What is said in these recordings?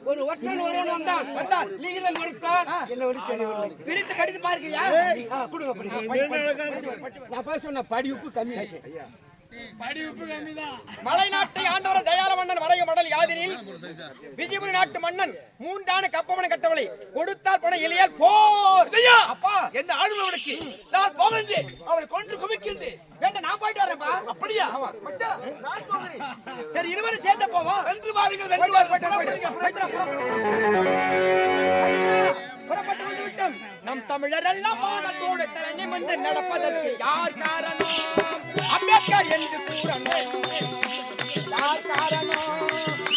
ஒரு ஒற்றன் வந்தான் நீங்க பிரித்து கடித்து பாருங்க படி உப்பு கம்மி மலை நாட்டை ஆண்டவர் தயால மன்னன் வரைய மடல் யாதினில் விஜயபுரி நாட்டு மன்னன் 3 ஆன கப்பமனை கட்டவளை கொடுத்தால் பணம் எளியால் போர். அப்பா என்ன ஆளுமவனுக்கு நான் போகிறேன் அவளை கொன்று குவிக்கின்றேன். வேண்டாம் நான் போயிட்டு வரேன்ப்பா. அப்படியா? நான் போகிறேன். சரி இருவரும் சேர்ந்து போவோம். வென்று வாருங்கள் புறப்பட்டு வந்து விட்டோம். நம் தமிழர் எல்லாம் மானத்தோடு தலை வந்து நடப்பதற்கு யார் காரணம்? அம்பேத்கர் என்று கூறணும். யார் காரணம்?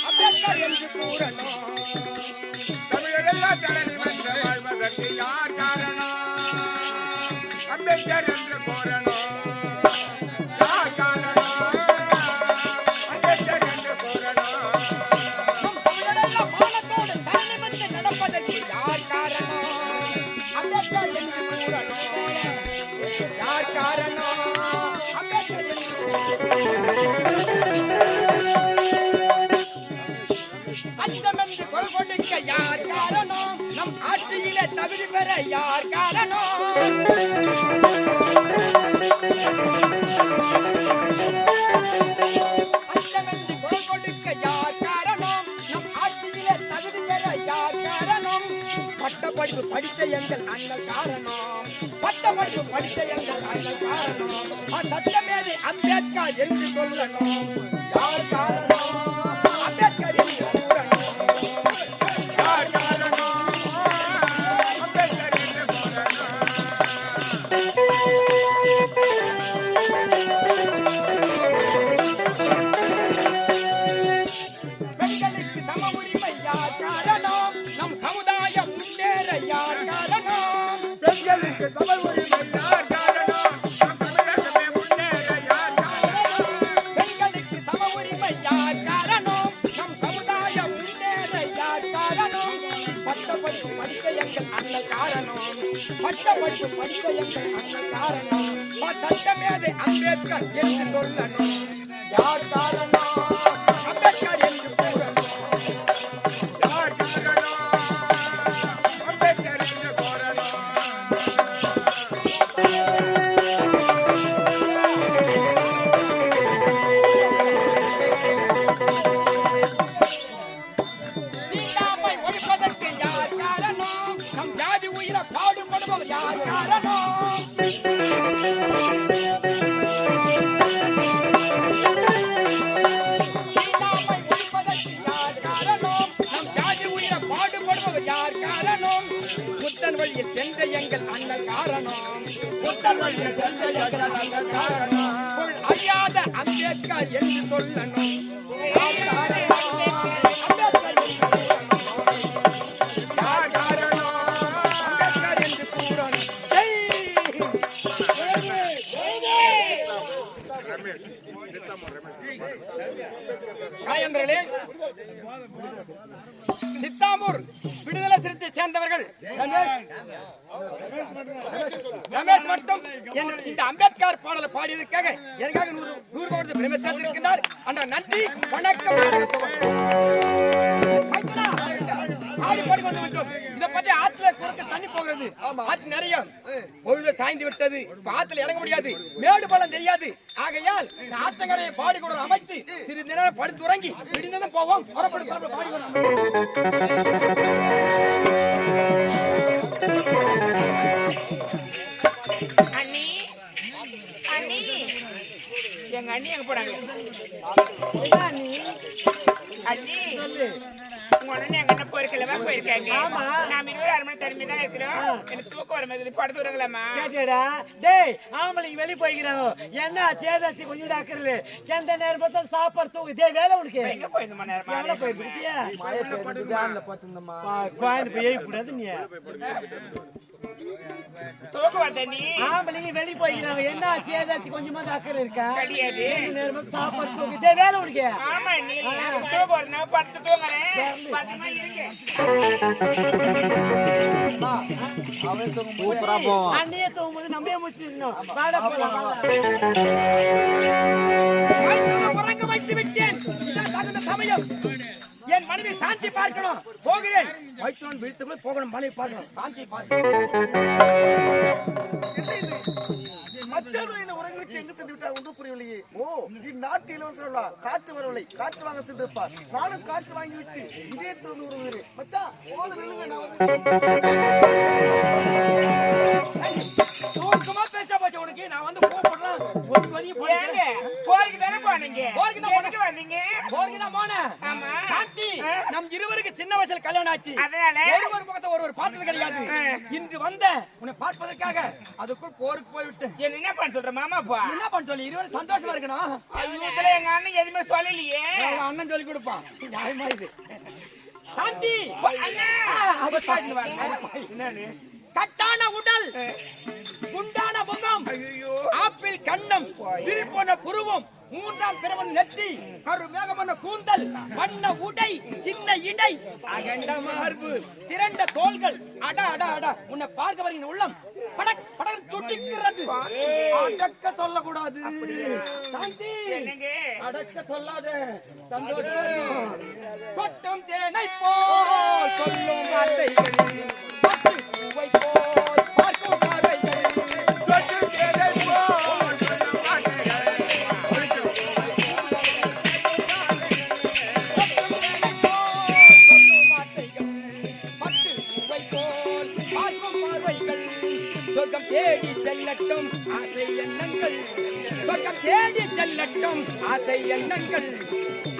அம்பேத்கர் என்று கூறணும். தமிழர் எல்லாம் தலை வந்து வாழ்வதற்கு யார் காரணம்? அம்பேத்கர் என்று கூறணும். யார் காரணம்? அம்பேத்கர் என்று கூறணும். நம் தமிழர் எல்லாம் மானத்தோடு தலை வந்து நடப்பதற்கு யார் காரணம்? அம்பேத்கர் என்று கூறணும். யார் காரணம்? அம்பேத்கர் என்று அச்சமென்று கொள் கொடுக்க யார் காரணம்? நம் ஆட்சியிலே தகுதி பெற யார் காரணம்? அச்சமென்று கொள் கொடுக்க யார் காரணம்? நம் ஆட்சியிலே தகுதி பெற யார் காரணம்? பட்டப்படிப்பு படித்த எங்கள் அண்ணல் காரணம். பட்டப்படிப்பு படித்த எங்கள் அண்ணல் காரணம். சட்டமேதை அம்பேத்கர் என்று சொல்லணும். யார் காரணம்? அம்பேத்கர் என்று கூறணும். யார் காரணம்? அம்பேத்கர் என்று கூறணும். பெண்களுக்கு சம உரிமை யார் காரணம்? நம் சமுதாயம் முன்னேற யார் காரணம்? பெண்களுக்கு சம உரிமை யார் காரணம்? நம் தமிழகமே முன்னேற யார் காரணம்? பெண்களுக்கு சம உரிமை யார் காரணம்? நம் சமுதாயம் முன்னேற யார் காரணம்? பட்டப்படிப்பு படித்த எங்கள் அண்ணல் காரணம். பட்டப்படிப்பு படித்த எங்கள் அண்ணல் காரணம். சட்டமேதை அம்பேத்கர் என்று சொல்லணும். யார் காரணம்? அம்பேத்கர் என்று கூறணும். யார் காரணம்? அம்பேத்கர் என்று கூறணும். தீண்டாமை ஒழிப்பதற்கு யார் காரணம்? நம் ஜாதி உயிரை பாடுபடுபவர் யார் காரணம்? தீண்டாமை ஒழிப்பதற்கு யார் காரணம்? நம் ஜாதி உயிரை பாடுபடுபவர் யார் காரணம்? புத்தன் வழியில் சென்ற எங்கள் அண்ணல் காரணம். புத்தன் வழியில் சென்ற எங்கள் அண்ணல் காரணம். புகழ் அறியாத அம்பேத்கர் என்று சொல்லணும். யார் காரணம்? அம்பேத்கர் என்று சொல்லணும். யார் காரணம்? அம்பேத்கர் என்று கூறணும். சித்தாமூர் விடுதலை சிறுத்தை சேர்ந்தவர்கள் ரமேஷ் மட்டும் இந்த அம்பேத்கர் பாடலை பாடியதற்காக எனக்காக 100 ரூபாய் பெருமை சேர்த்திருக்கிறார். அந்த நன்றி வணக்கம். இதை பத்தி ஆத்துல குறுக்க தண்ணி போகிறது. ஆத்து நிறைய பொழுது சாய்ந்து விட்டது. ஆத்துல இறங்க முடியாது. மேடு பள்ளம் தெரியாது. ஆகையால் ஆத்தங்கரையை பாடிக்கூட அமைத்து சிறிது நேரம் படுத்து உறங்கி விடிந்ததும் போவோம். அண்ணி அண்ணி எங்க அண்ணி எங்க போறாங்க? அண்ணி அண்ணி உடனே எங்க அண்ணன் போயிருக்கலவா போயிருக்காங்க. நாம 1 மணி தனிமை தான் இருக்கிறோம். எனக்கு தூக்கம் வர மாதிரி படுத்து விடுங்களாமா? கேட்டா டேய் ஆம்பளைக்கு வெளியே போய்க்கிறாங்க. என்ன சேதாச்சு கொஞ்சம் டாக்டர்ல எந்த நேரம் பார்த்தா சாப்பாடு தூக்கு இதே வேலை உனக்கு. எங்க போயிருந்தமா நேரம் எவ்வளவு போயிருக்கியா? கோயில் போய் கூடாது நீ தூக்கு வந்த நீ ஆம்பளைக்கு வெளியே போய்க்கிறாங்க. என்ன சேதாச்சு கொஞ்சமா டாக்டர் இருக்கா? கிடையாது. நேரம் சாப்பாடு தூக்கு இதே வேலை உனக்கு. ஆமா நீ தூக்கு வரனா படுத்து தூங்குறேன். பத்திமா இருக்கே அவன் தூங்கும் சூப்பரா போவான். அண்ணியே தூங்கும்போது நம்மே முச்சிரணும். வாடா போலாம் உறங்க வைத்து விட்டேன். இதான் தகுந்த சமயம். மனைவி சாந்தி பார்க்கணும். போகிறேன். வைத்தோன் விழுத்து போகணும். மனைவி பார்க்கணும். சாந்தி பார்க்கணும். மச்சான் என்ன உறங்கிட்டு எங்க சென்று விட்டார் ஒன்றும் புரியவில்லையே. ஓ, இந்நாட்டு இளவரசர்களா காற்று வரவில்லை, காற்று வாங்க சென்றிருப்பார். நானும் காற்று வாங்கி விட்டு இதே வந்து உறவுகிறேன். மச்சான் போது நில்லுங்க, நான் தூக்கமா பேச போச்சு உனக்கு. நான் வந்து கூப்பிடுறேன். ஒரு வரையும் போறீங்க. போறீங்க தானே போனீங்க. போறீங்க உனக்கு வந்தீங்க. போறீங்க போனே. ஆமா. சாந்தி நம் இருவருக்கு சின்ன வயசுல கல்யாணம் ஆச்சு. அதனால ஒரு முகத்தை ஒரு பார்த்தது கிடையாது. இன்று வந்த உன்னை பார்ப்பதற்காக அதுக்குள் போருக்கு போய்விட்டு என்ன பண்ண சொல்ற மாமா பா? என்ன பண்ண சொல்லி இருவரும் சந்தோஷமா இருக்கணும். இதுல எங்க அண்ணன் எதுவுமே சொல்லலையே. அண்ணன் சொல்லி கொடுப்பான். நியாயமா இது. சாந்தி என்னன்னு கட்டான உடல், குண்டான முகம், ஆப்பிள் கண்ணம், விரிப்போன புருவம், மூன்றாம் பிறவன் நெற்றி, கருமேகமான கூந்தல், வண்ண உடை, சின்ன இடை, அகண்ட மார்பு, திரண்ட தோள்கள். அடா அடா அடா, உன்னை பார்க்க வருகிற உள்ளம் படக் படக் துடிக்கிறது. அடக்க சொல்லக்கூடாது. சாந்தி அடக்க சொல்லாத. சந்தோஷம் கொட்டும் தேனை போல் சொல்லும் வார்த்தைகள், பூவை போல் பார்க்கும் பார்வைகள், கொட்டும் தேனை போல் சொல்லும் வார்த்தைகள், சொர்க்கம் தேடி செல்லட்டும் ஆசை எண்ணங்கள், சொர்க்கம் தேடி செல்லட்டும் ஆசை எண்ணங்கள்,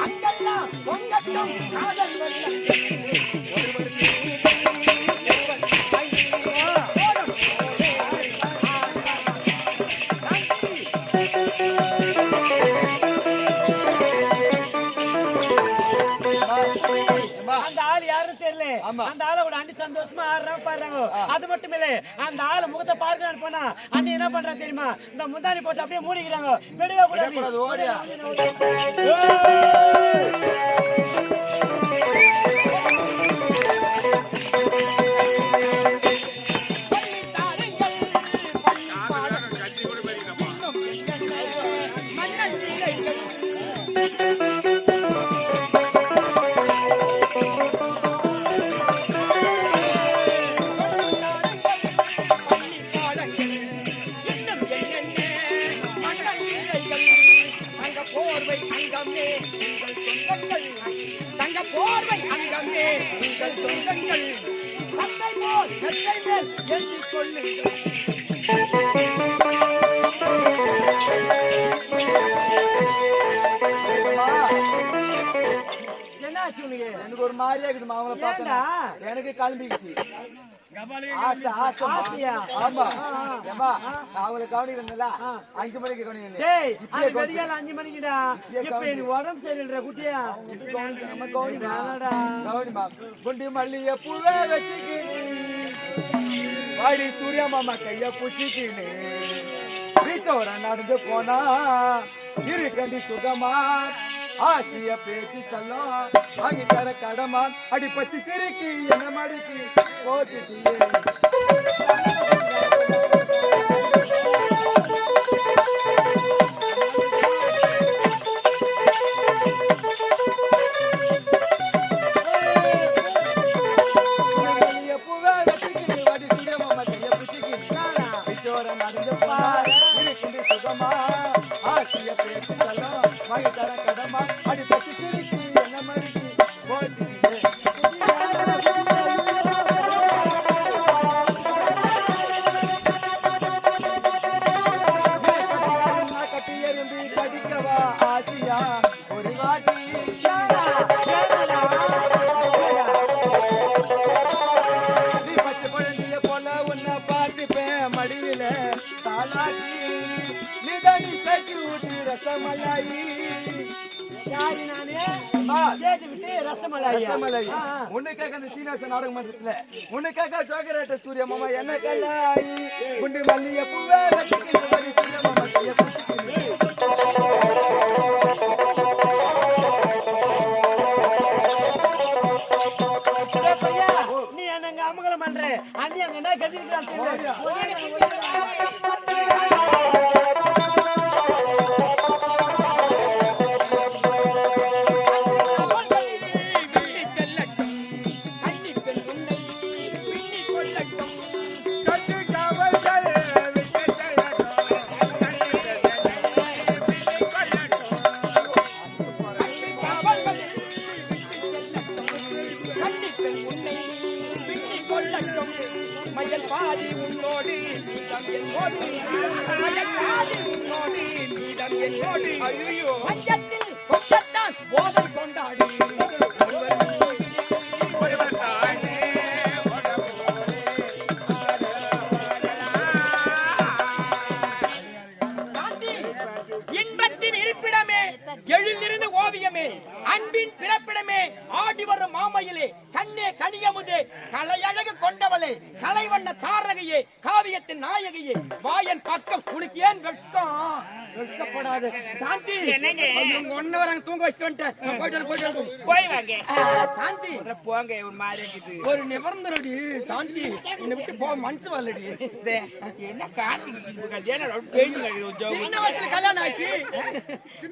அங்கெல்லாம் பொங்கட்டும் காதல் வெள்ளம். அந்த ஆளோட அண்டி சந்தோஷமா ஆடுறாங்க பாடுறாங்க. அது மட்டும் இல்ல, அந்த ஆளு முகத்தை பார்க்கலான்னு போனா அண்ணி என்ன பண்றாங்க தெரியுமா? இந்த முந்தானி போட்டு அப்படியே மூடிக்கிறாங்க. விடவே கூடாது. எனக்கு ஒரு மாதிரியா இருக்குது மாவளை பார்த்தா. எனக்கு கிளம்பிடுச்சு. அவங்களை கவனிக்கிறேன்ல 5 மணிக்கு கவனிக்கிறேன். 5 மணிக்குடா. இப்ப எனக்கு உடம்பு சரியில்லை குட்டியா. கவனிமா குண்டி மல்லிய பூவே வச்சுக்கின்னு வாடி சூர்யா மாமா கைய புச்சிக்கின்னு வீட்டோட நடந்து போனா இரு கண்டி சுகமா ஆசிய பேசி செல்லம் வாங்கி தர கடமான் அடி பச்சி சிரிக்கி என்ன மடிக்கு போட்டுட்டியே. நாடகம் மன்றத்துல உனக்காக ஜோகரேட்ட சூரிய மாமா என்ன கல்லாயி குண்டு மல்லிய பூவே சூரிய மாமா நீ என்னங்க அமங்கலம் பண்ற அண்ணி அங்க கட்டிருக்காங்க. நெஞ்சத்தில் கொண்டத்தான் போதை கொண்டாடி இன்பத்தின் இருப்பிடமே, எழிலிருந்து ஓவியமே, அன்பின் பிறப்பிடமே, ஆடி வரும் மாமையிலே, கண்ணே கனியமுதே, கலையழகு கொண்டவளே, கலைவண்ண தாரகையே, காவியத்தின் நாயகியே, வாயன் பக்கம் உனக்கு ஏன் வெட்கம்? வெட்கப்படாது. சாந்தி, ஒன்னு வராங்க, தூங்க வச்சுட்டு வந்துட்டேன். போய் வாங்க. சாந்தி போங்க, ஒரு மாதிரி இருக்குது. ஒரு நிபந்தனடி சாந்தி, என்னை விட்டு போ, மனசு வரலடி. என்ன காட்டி சின்ன வயசுல கல்யாணம் ஆச்சு.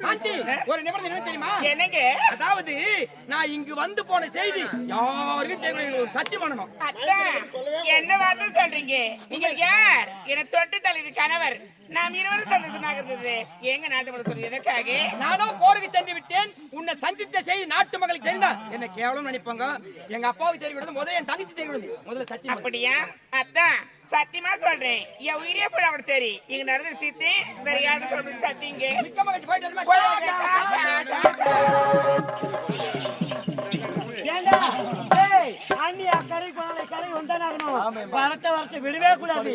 சாந்தி, ஒரு நிபந்தனை என்ன தெரியுமா? என்னங்க? அதாவது நான் இங்கு வந்து போன செய்தி யாருக்கும் தெரியல, சத்தியம் பண்ணணும். என்ன வார்த்தை சொல்றீங்க? நீங்க யார்? என தொட்டு தள்ளிது கணவர். நாம் இருவரும் தந்தது எங்க நாட்டு மக்களை சொல்லி எதற்காக? நானும் போருக்கு சென்று விட்டேன். உன்னை சந்தித்த செய்தி நாட்டு மக்களுக்கு தெரிந்தா என்ன கேவலம் நினைப்பாங்க. எங்க அப்பாவுக்கு தெரிவிடுது, முதல்ல என் தங்கச்சி தெரிவிடுது. முதல்ல சத்தியம். அப்படியா? அதான் சத்தியமா சொல்றேன், என் உயிரே போய் அவட சரி. இங்க நடந்து சித்தி வேற யாரும் சொல்றது சத்திங்க. மிக்க மகிழ்ச்சி. போயிட்டு அண்ணி அக்கறை போனாலே கரை வந்தானாகணும். வரட்ட விடவே கூடாது.